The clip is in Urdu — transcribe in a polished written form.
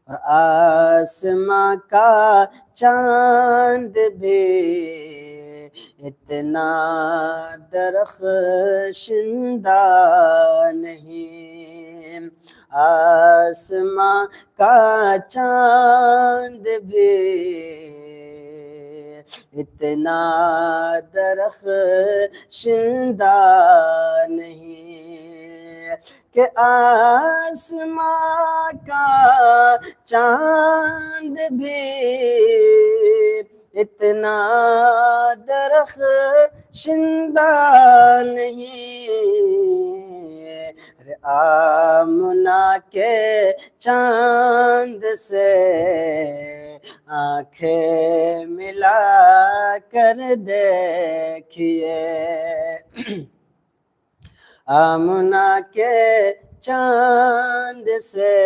اور آسماں کا چاند بھی اتنا درخشندہ نہیں، آسماں کا چاند بھی اتنا درخشندہ نہیں، کہ آسماں کا چاند بھی اتنا درخشندہ نہیں، ارے آمنہ کے چاند سے آنکھیں ملا کر دیکھیے، آمنہ کے چاند سے